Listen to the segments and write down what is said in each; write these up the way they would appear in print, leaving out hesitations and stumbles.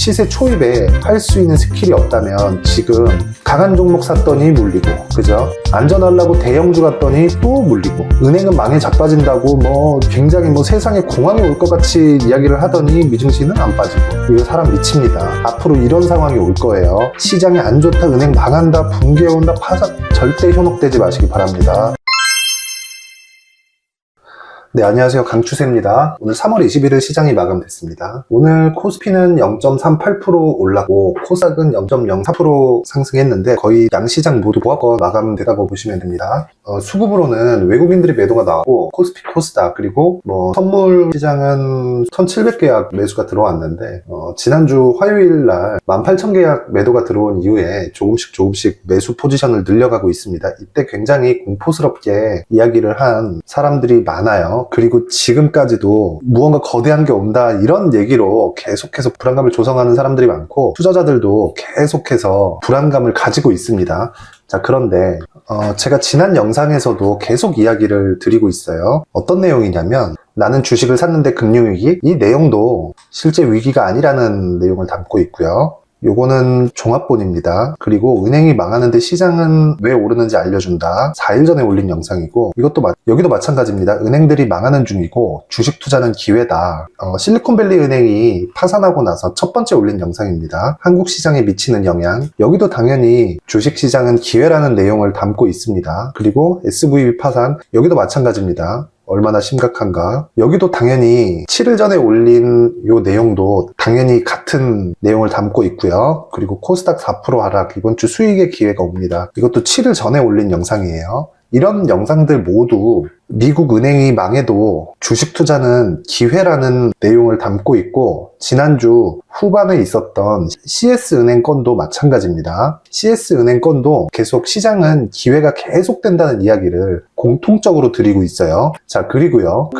시세 초입에 할 수 있는 스킬이 없다면 지금 강한 종목 샀더니 물리고, 그죠? 안전하려고 대형주 갔더니 또 물리고, 은행은 망에 자빠진다고 굉장히 세상에 공황이 올 것 같이 이야기를 하더니 미증시는 안 빠지고, 이거 사람 미칩니다. 앞으로 이런 상황이 올 거예요. 시장이 안 좋다, 은행 망한다, 붕괴 온다, 파산, 절대 현혹되지 마시기 바랍니다. 네, 안녕하세요. 강추세입니다. 오늘 3월 21일 시장이 마감됐습니다. 오늘 코스피는 0.38% 올랐고 코스닥은 0.04% 상승했는데 거의 양시장 모두 보합권 마감됐다고 보시면 됩니다. 수급으로는 외국인들이 매도가 나왔고 코스피, 코스닥 그리고 선물 시장은 1,700계약 매수가 들어왔는데 지난주 화요일 날 18,000계약 매도가 들어온 이후에 조금씩 매수 포지션을 늘려가고 있습니다. 이때 굉장히 공포스럽게 이야기를 한 사람들이 많아요. 그리고 지금까지도 무언가 거대한 게 온다 이런 얘기로 계속해서 불안감을 조성하는 사람들이 많고 투자자들도 계속해서 불안감을 가지고 있습니다. 자, 그런데 제가 지난 영상에서도 계속 이야기를 드리고 있어요. 어떤 내용이냐면 나는 주식을 샀는데 금융위기? 이 내용도 실제 위기가 아니라는 내용을 담고 있고요. 요거는 종합본입니다. 그리고 은행이 망하는데 시장은 왜 오르는지 알려준다. 4일 전에 올린 영상이고 여기도 마찬가지입니다. 은행들이 망하는 중이고 주식 투자는 기회다. 실리콘밸리 은행이 파산하고 나서 첫 번째 올린 영상입니다. 한국 시장에 미치는 영향. 여기도 당연히 주식 시장은 기회라는 내용을 담고 있습니다. 그리고 SVB 파산. 여기도 마찬가지입니다. 얼마나 심각한가. 여기도 당연히 7일 전에 올린 요 내용도 당연히 같은 내용을 담고 있고요. 그리고 코스닥 4% 하락, 이번 주 수익의 기회가 옵니다. 이것도 7일 전에 올린 영상이에요. 이런 영상들 모두 미국 은행이 망해도 주식 투자는 기회라는 내용을 담고 있고 지난주 후반에 있었던 CS은행 건도 마찬가지입니다. CS은행 건도 계속 시장은 기회가 계속된다는 이야기를 공통적으로 드리고 있어요. 자, 그리고요.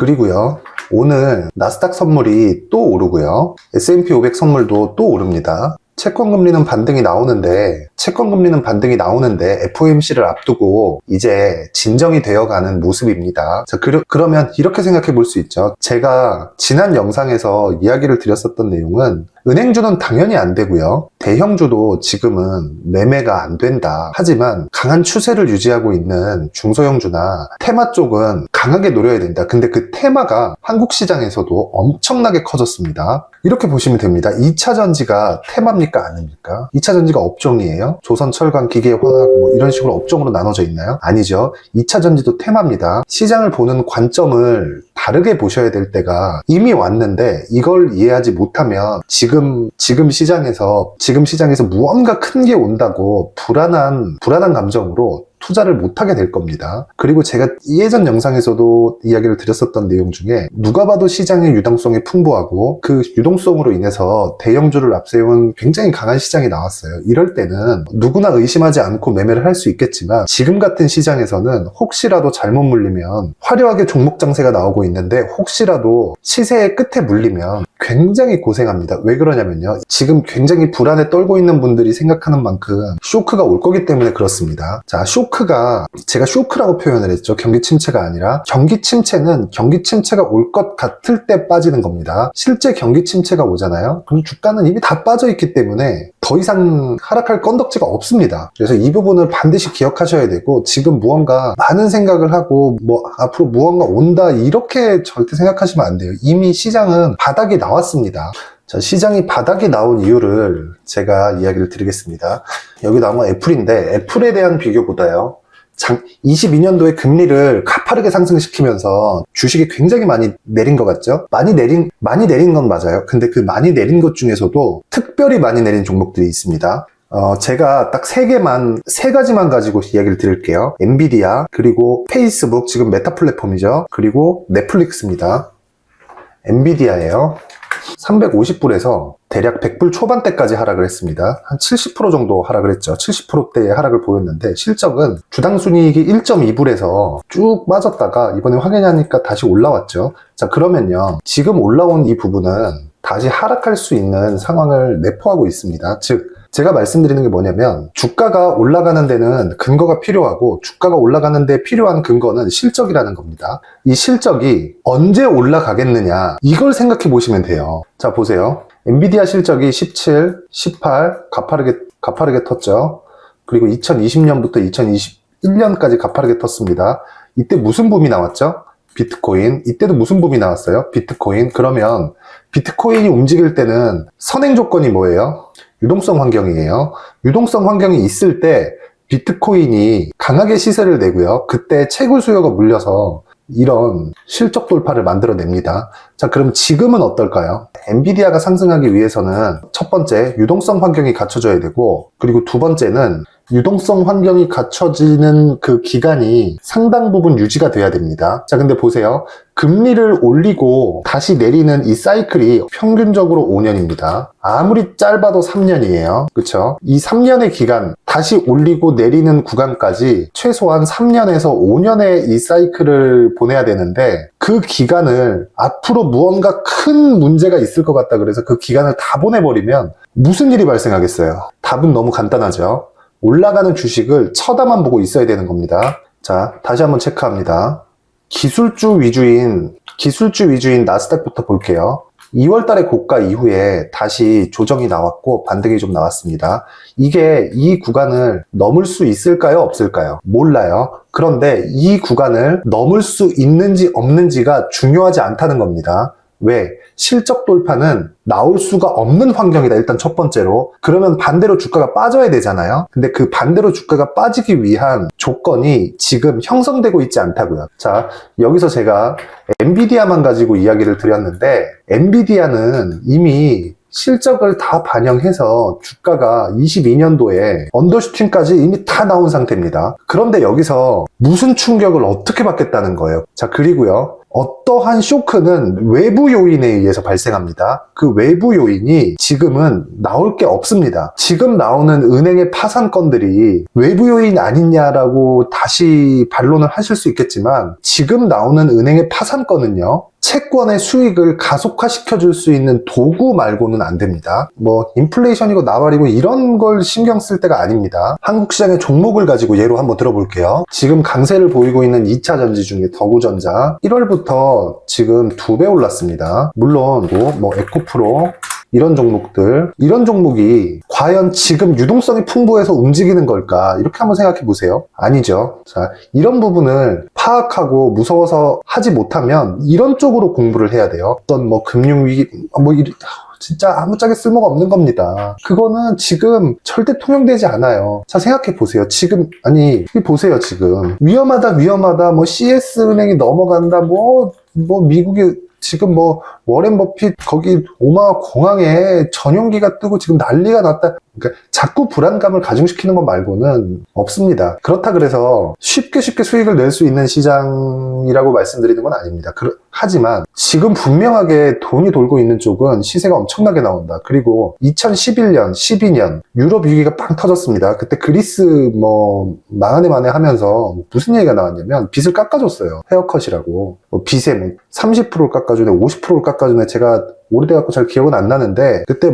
오늘 나스닥 선물이 또 오르고요. S&P 500 선물도 또 오릅니다. 채권금리는 반등이 나오는데 FOMC를 앞두고 이제 진정이 되어가는 모습입니다. 자, 그러면 이렇게 생각해 볼 수 있죠. 제가 지난 영상에서 이야기를 드렸었던 내용은 은행주는 당연히 안 되고요. 대형주도 지금은 매매가 안 된다. 하지만 강한 추세를 유지하고 있는 중소형주나 테마 쪽은 강하게 노려야 된다. 근데 그 테마가 한국 시장에서도 엄청나게 커졌습니다. 이렇게 보시면 됩니다. 2차전지가 테마입니까? 아닙니까? 2차전지가 업종이에요. 조선, 철강, 기계, 화학 이런 식으로 업종으로 나눠져 있나요? 아니죠. 2차전지도 테마입니다. 시장을 보는 관점을 다르게 보셔야 될 때가 이미 왔는데 이걸 이해하지 못하면 지금 시장에서 무언가 큰 게 온다고 불안한 감정으로 투자를 못하게 될 겁니다. 그리고 제가 예전 영상에서도 이야기를 드렸었던 내용 중에 누가 봐도 시장의 유동성이 풍부하고 그 유동성으로 인해서 대형주를 앞세운 굉장히 강한 시장이 나왔어요. 이럴 때는 누구나 의심하지 않고 매매를 할 수 있겠지만 지금 같은 시장에서는 혹시라도 잘못 물리면 화려하게 종목 장세가 나오고 있는데 혹시라도 시세의 끝에 물리면 굉장히 고생합니다. 왜 그러냐면요. 지금 굉장히 불안에 떨고 있는 분들이 생각하는 만큼 쇼크가 올 거기 때문에 그렇습니다. 자, 제가 쇼크라고 표현을 했죠. 경기 침체가 아니라 경기 침체는 경기 침체가 올 것 같을 때 빠지는 겁니다. 실제 경기 침체가 오잖아요. 그럼 주가는 이미 다 빠져 있기 때문에 더 이상 하락할 건덕지가 없습니다. 그래서 이 부분을 반드시 기억하셔야 되고 지금 무언가 많은 생각을 하고 앞으로 무언가 온다 이렇게 절대 생각하시면 안 돼요. 이미 시장은 바닥이 나왔습니다. 자, 시장이 바닥이 나온 이유를 제가 이야기를 드리겠습니다. 여기 나온 건 애플인데 애플에 대한 비교보다요. 22년도에 금리를 가파르게 상승시키면서 주식이 굉장히 많이 내린 것 같죠? 많이 내린 건 맞아요. 근데 그 많이 내린 것 중에서도 특별히 많이 내린 종목들이 있습니다. 제가 딱 세 가지만 가지고 이야기를 드릴게요. 엔비디아, 그리고 페이스북, 지금 메타 플랫폼이죠. 그리고 넷플릭스입니다. 엔비디아예요. 350불에서 대략 100불 초반대까지 하락을 했습니다. 한 70% 정도 하락을 했죠. 70%대의 하락을 보였는데 실적은 주당 순이익이 1.2불에서 쭉 빠졌다가 이번에 확인하니까 다시 올라왔죠. 자, 그러면요. 지금 올라온 이 부분은 다시 하락할 수 있는 상황을 내포하고 있습니다. 즉 제가 말씀드리는 게 뭐냐면 주가가 올라가는 데는 근거가 필요하고 주가가 올라가는 데 필요한 근거는 실적이라는 겁니다. 이 실적이 언제 올라가겠느냐 이걸 생각해 보시면 돼요. 자, 보세요. 엔비디아 실적이 17, 18 가파르게 텄죠. 그리고 2020년부터 2021년까지 가파르게 텄습니다. 이때 무슨 붐이 나왔죠? 비트코인. 이때도 무슨 붐이 나왔어요? 비트코인. 그러면 비트코인이 움직일 때는 선행 조건이 뭐예요? 유동성 환경이에요. 유동성 환경이 있을 때 비트코인이 강하게 시세를 내고요. 그때 채굴 수요가 물려서 이런 실적 돌파를 만들어냅니다. 자, 그럼 지금은 어떨까요? 엔비디아가 상승하기 위해서는 첫 번째, 유동성 환경이 갖춰져야 되고, 그리고 두 번째는 유동성 환경이 갖춰지는 그 기간이 상당 부분 유지가 돼야 됩니다. 자, 근데 보세요. 금리를 올리고 다시 내리는 이 사이클이 평균적으로 5년입니다. 아무리 짧아도 3년이에요. 그쵸? 이 3년의 기간, 다시 올리고 내리는 구간까지 최소한 3년에서 5년의 이 사이클을 보내야 되는데, 그 기간을 앞으로 무언가 큰 문제가 있을 것 같다 그래서 그 기간을 다 보내버리면 무슨 일이 발생하겠어요? 답은 너무 간단하죠. 올라가는 주식을 쳐다만 보고 있어야 되는 겁니다. 자, 다시 한번 체크합니다. 기술주 위주인 나스닥부터 볼게요. 2월 달의 고가 이후에 다시 조정이 나왔고 반등이 좀 나왔습니다. 이게 이 구간을 넘을 수 있을까요? 없을까요? 몰라요. 그런데 이 구간을 넘을 수 있는지 없는지가 중요하지 않다는 겁니다. 왜? 실적 돌파는 나올 수가 없는 환경이다. 일단 첫 번째로. 그러면 반대로 주가가 빠져야 되잖아요. 근데 그 반대로 주가가 빠지기 위한 조건이 지금 형성되고 있지 않다고요. 자, 여기서 제가 엔비디아만 가지고 이야기를 드렸는데, 엔비디아는 이미 실적을 다 반영해서 주가가 22년도에 언더슈팅까지 이미 다 나온 상태입니다. 그런데 여기서 무슨 충격을 어떻게 받겠다는 거예요. 자, 그리고요, 어떠한 쇼크는 외부 요인에 의해서 발생합니다. 그 외부 요인이 지금은 나올 게 없습니다. 지금 나오는 은행의 파산 건들이 외부 요인 아니냐라고 다시 반론을 하실 수 있겠지만, 지금 나오는 은행의 파산 건은요, 채권의 수익을 가속화시켜 줄 수 있는 도구 말고는 안 됩니다. 뭐 인플레이션이고 나발이고 이런 걸 신경 쓸 때가 아닙니다. 한국 시장의 종목을 가지고 예로 한번 들어볼게요. 지금 강세를 보이고 있는 2차 전지 중에 더구전자 1월부터 지금 2배 올랐습니다. 물론 뭐 에코프로 이런 종목이 과연 지금 유동성이 풍부해서 움직이는 걸까? 이렇게 한번 생각해 보세요. 아니죠. 자, 이런 부분을 파악하고 무서워서 하지 못하면 이런 쪽으로 공부를 해야 돼요. 어떤 뭐 금융위기, 진짜 아무짝에 쓸모가 없는 겁니다. 그거는 지금 절대 통용되지 않아요. 자, 생각해 보세요. 지금 보세요. 지금 위험하다 뭐 CS은행이 넘어간다 뭐 미국이 지금 뭐 워렌 버핏 거기 오마와 공항에 전용기가 뜨고 지금 난리가 났다. 그러니까 자꾸 불안감을 가중시키는 것 말고는 없습니다. 그렇다 그래서 쉽게 수익을 낼 수 있는 시장이라고 말씀드리는 건 아닙니다. 하지만 지금 분명하게 돈이 돌고 있는 쪽은 시세가 엄청나게 나온다. 그리고 2011년, 12년 유럽 위기가 빵 터졌습니다. 그때 그리스 망하네 하면서 무슨 얘기가 나왔냐면 빚을 깎아줬어요. 헤어컷이라고. 빚에 30%를 깎아주네, 50%를 깎아주네. 제가 오래돼갖고 잘 기억은 안 나는데 그때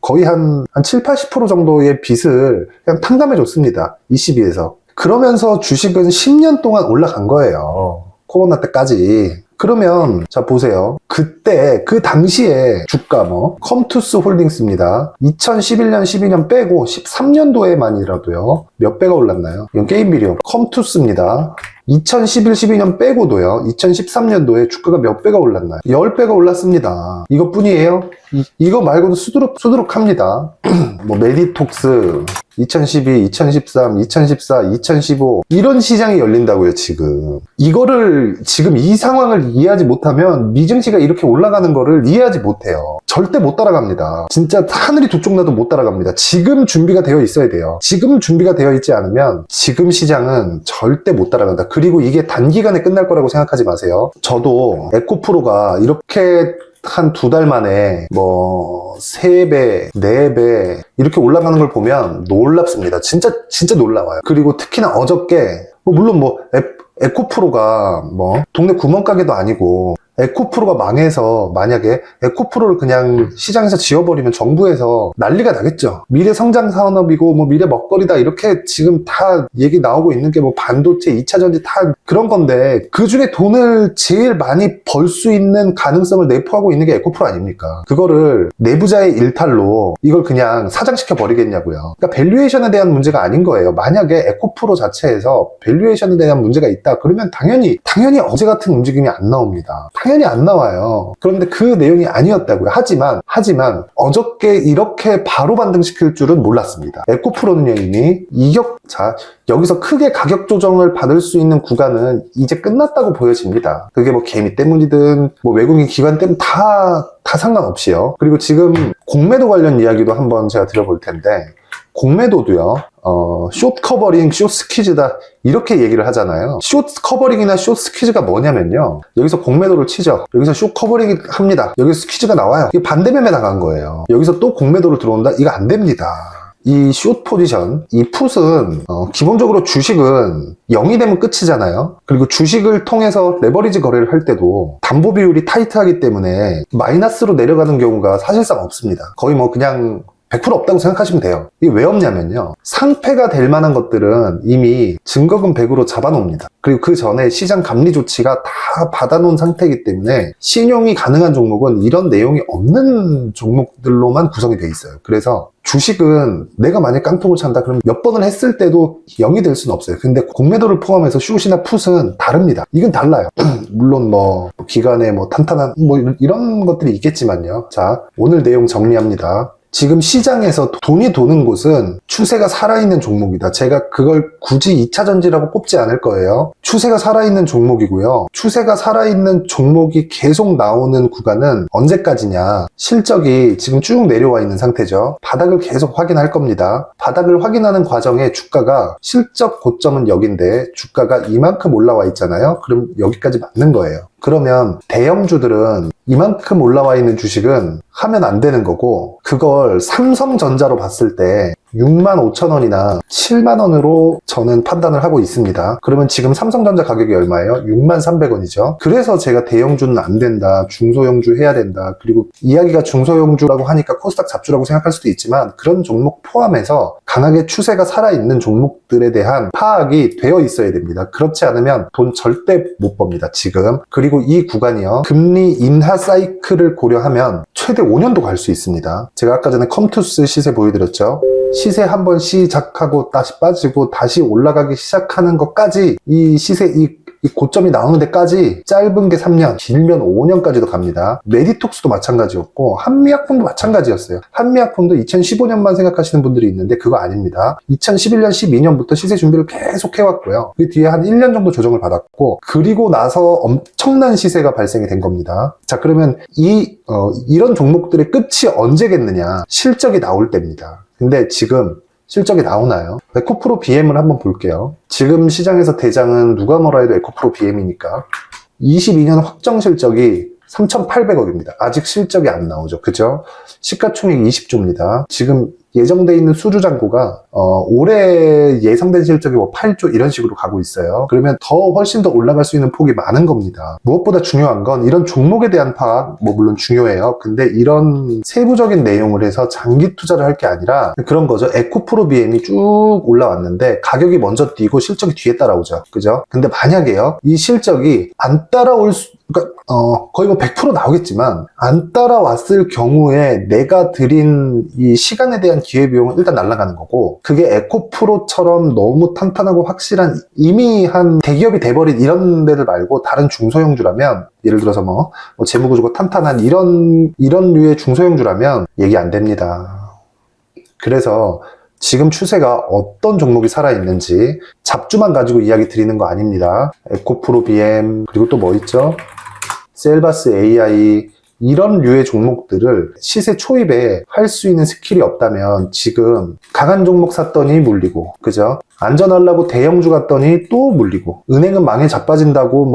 거의 한 7, 80% 정도의 빚을 그냥 탕감해줬습니다. ECB에서. 그러면서 주식은 10년 동안 올라간 거예요. 코로나 때까지. 그러면 자 보세요. 그때 그 당시에 주가 컴투스 홀딩스입니다. 2011년 12년 빼고 13년도에만이라도요 몇 배가 올랐나요? 이건 게임 비리오 컴투스입니다. 2011, 12년 빼고도요 2013년도에 주가가 몇 배가 올랐나요? 10배가 올랐습니다. 이것뿐이에요? 이거 말고도 수두룩합니다. 메디톡스 2012, 2013, 2014, 2015 이런 시장이 열린다고요. 지금 이거를 지금 이 상황을 이해하지 못하면 미증시가 이렇게 올라가는 거를 이해하지 못해요. 절대 못 따라갑니다. 진짜 하늘이 두 쪽 나도 못 따라갑니다. 지금 준비가 되어 있어야 돼요. 지금 준비가 되어 있지 않으면 지금 시장은 절대 못 따라간다. 그리고 이게 단기간에 끝날 거라고 생각하지 마세요. 저도 에코프로가 이렇게 한 2달 만에 3배, 4배 이렇게 올라가는 걸 보면 놀랍습니다. 진짜 놀라워요. 그리고 특히나 어저께 물론 에코프로가 동네 구멍가게도 아니고 에코프로가 망해서 만약에 에코프로를 그냥 시장에서 지워버리면 정부에서 난리가 나겠죠. 미래 성장 산업이고 뭐 미래 먹거리다 이렇게 지금 다 얘기 나오고 있는 게 뭐 반도체, 2차전지 다 그런 건데 그 중에 돈을 제일 많이 벌 수 있는 가능성을 내포하고 있는 게 에코프로 아닙니까? 그거를 내부자의 일탈로 이걸 그냥 사장시켜 버리겠냐고요. 그러니까 밸류에이션에 대한 문제가 아닌 거예요. 만약에 에코프로 자체에서 밸류에이션에 대한 문제가 있다 그러면 당연히 어제 같은 움직임이 안 나옵니다. 당연히 안 나와요. 그런데 그 내용이 아니었다고요. 하지만 어저께 이렇게 바로 반등시킬 줄은 몰랐습니다. 에코프로는요 이미 이격자 여기서 크게 가격 조정을 받을 수 있는 구간은 이제 끝났다고 보여집니다. 그게 뭐 개미 때문이든 뭐 외국인 기관 때문 다 상관없이요. 그리고 지금 공매도 관련 이야기도 한번 제가 드려볼 텐데 공매도도요 숏 커버링, 숏 스퀴즈다 이렇게 얘기를 하잖아요. 숏 커버링이나 숏 스퀴즈가 뭐냐면요 여기서 공매도를 치죠. 여기서 숏 커버링이 합니다. 여기서 스퀴즈가 나와요. 이게 반대매매 당한 거예요. 여기서 또 공매도를 들어온다? 이거 안 됩니다. 이 숏 포지션, 이 풋은 기본적으로 주식은 0이 되면 끝이잖아요. 그리고 주식을 통해서 레버리지 거래를 할 때도 담보 비율이 타이트하기 때문에 마이너스로 내려가는 경우가 사실상 없습니다. 거의 뭐 그냥 100% 없다고 생각하시면 돼요. 이게 왜 없냐면요 상패가 될 만한 것들은 이미 증거금 100으로 잡아놓습니다. 그리고 그 전에 시장 감리 조치가 다 받아놓은 상태이기 때문에 신용이 가능한 종목은 이런 내용이 없는 종목들로만 구성이 돼 있어요. 그래서 주식은 내가 만약 깡통을 찬다 그러면 몇 번을 했을 때도 0이 될 수는 없어요. 근데 공매도를 포함해서 숏이나 풋은 다릅니다. 이건 달라요. 물론 뭐 기간에 뭐 탄탄한 뭐 이런 것들이 있겠지만요. 자, 오늘 내용 정리합니다. 지금 시장에서 돈이 도는 곳은 추세가 살아있는 종목이다. 제가 그걸 굳이 2차전지라고 꼽지 않을 거예요. 추세가 살아있는 종목이고요. 추세가 살아있는 종목이 계속 나오는 구간은 언제까지냐. 실적이 지금 쭉 내려와 있는 상태죠. 바닥을 계속 확인할 겁니다. 바닥을 확인하는 과정에 주가가 실적 고점은 여긴데 주가가 이만큼 올라와 있잖아요. 그럼 여기까지 맞는 거예요. 그러면 대형주들은 이만큼 올라와 있는 주식은 하면 안 되는 거고 그걸 삼성전자로 봤을 때 65,000원이나 7만원으로 저는 판단을 하고 있습니다. 그러면 지금 삼성전자 가격이 얼마예요? 63,300원이죠. 그래서 제가 대형주는 안 된다, 중소형주 해야 된다. 그리고 이야기가 중소형주라고 하니까 코스닥 잡주라고 생각할 수도 있지만 그런 종목 포함해서 강하게 추세가 살아있는 종목들에 대한 파악이 되어 있어야 됩니다. 그렇지 않으면 돈 절대 못 법니다, 지금. 그리고 이 구간이요 금리 인하 사이클을 고려하면 최대 5년도 갈 수 있습니다. 제가 아까 전에 컴투스 시세 보여드렸죠. 시세 한번 시작하고 다시 빠지고 다시 올라가기 시작하는 것까지 이 시세 이 고점이 나오는 데까지 짧은 게 3년, 길면 5년까지도 갑니다. 메디톡스도 마찬가지였고 한미약품도 마찬가지였어요. 한미약품도 2015년만 생각하시는 분들이 있는데 그거 아닙니다. 2011년, 12년부터 시세 준비를 계속 해왔고요. 그 뒤에 한 1년 정도 조정을 받았고 그리고 나서 엄청난 시세가 발생이 된 겁니다. 자, 그러면 이런 종목들의 끝이 언제겠느냐? 실적이 나올 때입니다. 근데 지금 실적이 나오나요? 에코프로 BM을 한번 볼게요. 지금 시장에서 대장은 누가 뭐라 해도 에코프로 BM이니까 22년 확정 실적이 3,800억입니다. 아직 실적이 안 나오죠. 그죠? 시가총액 20조입니다. 지금 예정돼 있는 수주 잔고가 올해 예상된 실적이 뭐 8조 이런 식으로 가고 있어요. 그러면 훨씬 더 올라갈 수 있는 폭이 많은 겁니다. 무엇보다 중요한 건 이런 종목에 대한 파악 뭐 물론 중요해요. 근데 이런 세부적인 내용을 해서 장기 투자를 할 게 아니라 그런 거죠. 에코프로 BM이 쭉 올라왔는데 가격이 먼저 뛰고 실적이 뒤에 따라오죠. 그죠? 근데 만약에요 이 실적이 안 따라올 그러니까 거의 뭐 100% 나오겠지만 안 따라왔을 경우에 내가 들인 이 시간에 대한 기회비용은 일단 날아가는 거고 그게 에코프로처럼 너무 탄탄하고 확실한 이미 한 대기업이 돼버린 이런 데들 말고 다른 중소형주라면 예를 들어서 뭐 재무구조가 탄탄한 이런 류의 중소형주라면 얘기 안 됩니다. 그래서 지금 추세가 어떤 종목이 살아있는지 잡주만 가지고 이야기 드리는 거 아닙니다. 에코프로 BM 그리고 또 뭐 있죠? 셀바스 AI 이런 류의 종목들을 시세 초입에 할 수 있는 스킬이 없다면 지금 강한 종목 샀더니 물리고 그죠? 안전하려고 대형주 갔더니 또 물리고, 은행은 망해 자빠진다고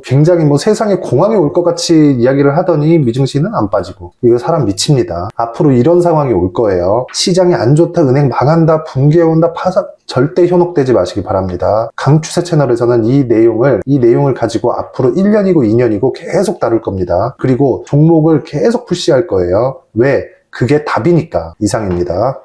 굉장히 세상에 공황이 올 것 같이 이야기를 하더니 미증시는 안 빠지고. 이거 사람 미칩니다. 앞으로 이런 상황이 올 거예요. 시장이 안 좋다, 은행 망한다, 붕괴 온다, 파산, 절대 현혹되지 마시기 바랍니다. 강추세 채널에서는 이 내용을 가지고 앞으로 1년이고 2년이고 계속 다룰 겁니다. 그리고 종목을 계속 푸시할 거예요. 왜? 그게 답이니까. 이상입니다.